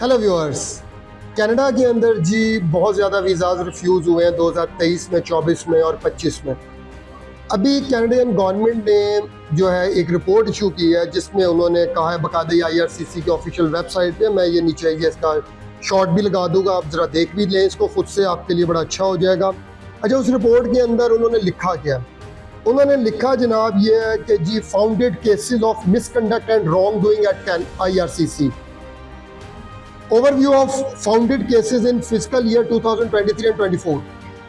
Hello viewers. Canada के अंदर जी बहुत ज़्यादा वीज़ाज रिफ्यूज़ हुए हैं 2023 में, 24 में और 25 में। अभी कैनेडियन गवर्नमेंट ने जो है एक रिपोर्ट इशू की है जिसमें उन्होंने कहा है, बकायदा IRCC के ऑफिशियल वेबसाइट पे, मैं ये नीचे ये इसका शॉर्ट भी लगा दूंगा, आप ज़रा देख भी लें इसको खुद से, आपके लिए बड़ा अच्छा हो जाएगा। अच्छा, उस रिपोर्ट के अंदर उन्होंने लिखा क्या? उन्होंने लिखा जनाब ये है कि जी founded cases of misconduct and wrong doing at IRCC। Overview of founded cases in physical year 2023 and 24।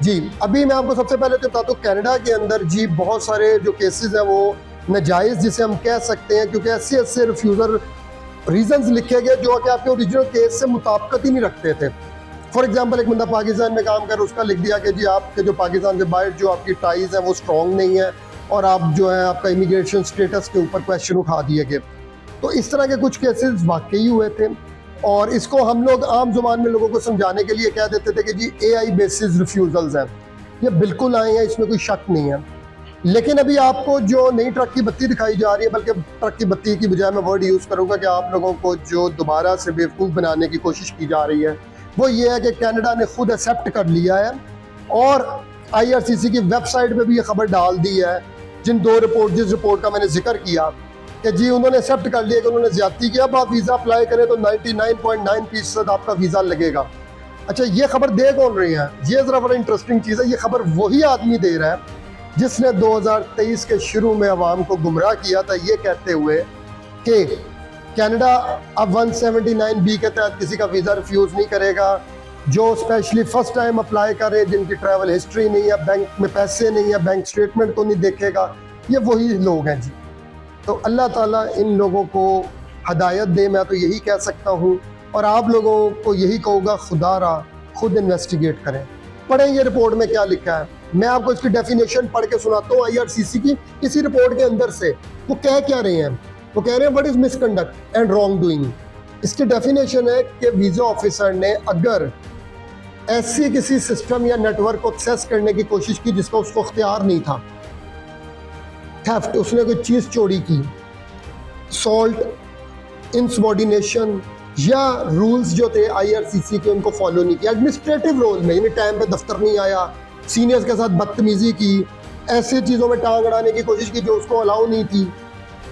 जी अभी मैं आपको सबसे पहले तो बताता हूँ, कनाडा के अंदर जी बहुत सारे जो केसेस हैं वो नाजायज़ जिसे हम कह सकते हैं, क्योंकि ऐसे ऐसे रिफ्यूज़ल रीजंस लिखे गए जो कि आपके ओरिजिनल केस से मुताबिकत ही नहीं रखते थे। फॉर एग्जांपल, एक बंदा पाकिस्तान में काम कर, उसका लिख दिया कि जी आपके जो पाकिस्तान के बाहर जो आपकी टाइज हैं वो स्ट्रॉन्ग नहीं है और आप जो है आपका इमिग्रेशन स्टेटस के ऊपर क्वेश्चन उठा दिए गए। तो इस तरह के कुछ केसेस वाकई हुए थे और इसको हम लोग आम जुबान में लोगों को समझाने के लिए कह देते थे कि जी AI बेसिस रिफ्यूज़ल्स हैं। ये बिल्कुल आए हैं, इसमें कोई शक नहीं है। लेकिन अभी आपको जो नई ट्रक की बत्ती दिखाई जा रही है, बल्कि ट्रक की बत्ती की बजाय मैं वर्ड यूज़ करूँगा कि आप लोगों को जो दोबारा से बेवकूफ़ बनाने की कोशिश की जा रही है वो ये है कि कनाडा ने खुद एक्सेप्ट कर लिया है और IRCC की वेबसाइट पे भी ये खबर डाल दी है, जिस रिपोर्ट का मैंने जिक्र किया कि जी उन्होंने एक्सेप्ट कर लिया कि उन्होंने ज्यादती किया। अब आप वीज़ा अप्लाई करें तो 99.9% आपका वीज़ा लगेगा। अच्छा, ये खबर दे कौन रही है? ये ज़रा बड़ा इंटरेस्टिंग चीज़ है। ये खबर वही आदमी दे रहा है जिसने 2023 के शुरू में अवाम को गुमराह किया था ये कहते हुए कि कनाडा अब 179B के तहत किसी का वीज़ा रिफ्यूज़ नहीं करेगा, जो स्पेशली फर्स्ट टाइम अप्लाई करे, जिनकी ट्रैवल हिस्ट्री नहीं है, बैंक में पैसे नहीं है, बैंक स्टेटमेंट को नहीं देखेगा। ये वही लोग हैं जी। तो अल्लाह ताला इन लोगों को हदायत दे, मैं तो यही कह सकता हूँ। और आप लोगों को यही कहूँगा, खुदारा खुद इन्वेस्टिगेट करें, पढ़ें ये रिपोर्ट में क्या लिखा है। मैं आपको इसकी डेफिनेशन पढ़ के सुनाता हूँ IRCC की इसी रिपोर्ट के अंदर से। वो कह क्या रहे हैं? वो कह रहे हैं what is misconduct and wrong doing. इसकी डेफिनेशन है कि वीज़ा ऑफिसर ने अगर ऐसी किसी सिस्टम या नेटवर्क को एक्सेस करने की कोशिश की जिसका उसको अख्तियार नहीं था, थेफ्ट, उसने कोई चीज़ चोरी की, सॉल्ट, इनसबॉर्डिनेशन या रूल्स जो थे IRCC के उनको फॉलो नहीं किया, एडमिनिस्ट्रेटिव रोल में यानी टाइम पे दफ्तर नहीं आया, सीनियर्स के साथ बदतमीजी की, ऐसी चीज़ों में टांग अड़ाने की कोशिश की जो उसको अलाउ नहीं थी,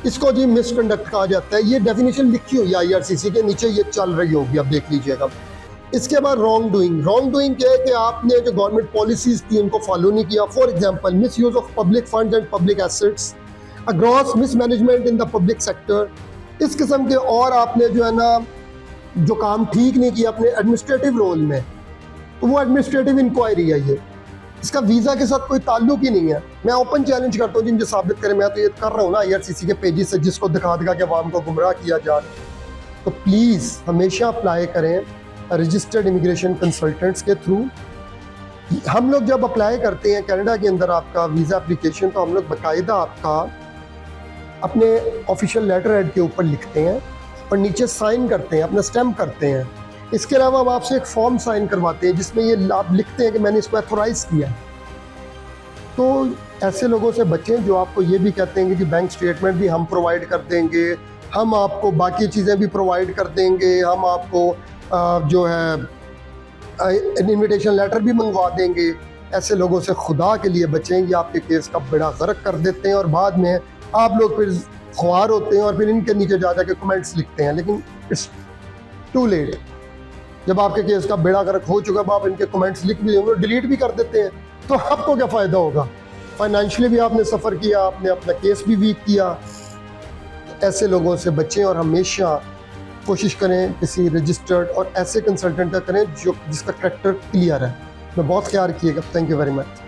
इसको जी मिसकंडक्ट कहा जाता है। ये डेफिनेशन लिखी हुई है IRCC के नीचे, ये चल रही होगी, आप देख लीजिएगा। इसके बाद रॉन्ग डूइंग क्या है कि आपने जो गवर्नमेंट पॉलिसीज थी उनको फॉलो नहीं किया। For example, miss use of public funds and public assets, gross mismanagement in the public sector, इस किस्म के। और आपने जो है ना जो काम ठीक नहीं किया अपने एडमिनिस्ट्रेटिव रोल में, तो वो एडमिनिस्ट्रेटिव इंक्वायरी है। ये इसका वीज़ा के साथ कोई ताल्लुक ही नहीं है। मैं ओपन चैलेंज करता हूँ जिनसे साबित करें। मैं तो ये कर रहा हूँ ना IRCC के पेजेस से, जिसको दिखा के अवाम को गुमराह किया जा रहा है। तो प्लीज़ हमेशा अप्लाई करें रजिस्टर्ड इमिग्रेशन कंसल्टेंट्स के थ्रू। हम लोग जब अप्लाई करते हैं कनाडा के अंदर आपका वीज़ा एप्लीकेशन, तो हम लोग बाकायदा आपका अपने ऑफिशियल लेटर हेड के ऊपर लिखते हैं और नीचे साइन करते हैं, अपना स्टैम्प करते हैं। इसके अलावा हम आपसे एक फॉर्म साइन करवाते हैं जिसमें ये आप लिखते हैं कि मैंने इसको ऑथोराइज़ किया है। तो ऐसे लोगों से बचें जो आपको ये भी कहते हैं कि बैंक स्टेटमेंट भी हम प्रोवाइड कर देंगे, हम आपको बाकी चीज़ें भी प्रोवाइड कर देंगे, हम आपको जो है इनविटेशन लेटर भी मंगवा देंगे। ऐसे लोगों से खुदा के लिए बचें, ये आपके केस का बेड़ा गर्क कर देते हैं और बाद में आप लोग फिर ख्वार होते हैं और फिर इनके नीचे जा के कमेंट्स लिखते हैं। लेकिन इट्स टू लेट। जब आपके केस का बेड़ा गर्क हो चुका, आप इनके कमेंट्स लिख भी देंगे, डिलीट भी कर देते हैं, तो आपको क्या फ़ायदा होगा? फाइनेंशियली भी आपने सफ़र किया, आपने अपना केस भी वीक किया। ऐसे लोगों से बचें और हमेशा कोशिश करें किसी रजिस्टर्ड और ऐसे कंसल्टेंट का करें जिसका करैक्टर क्लियर है। मैं बहुत ख्याल रखिएगा। Thank you very much.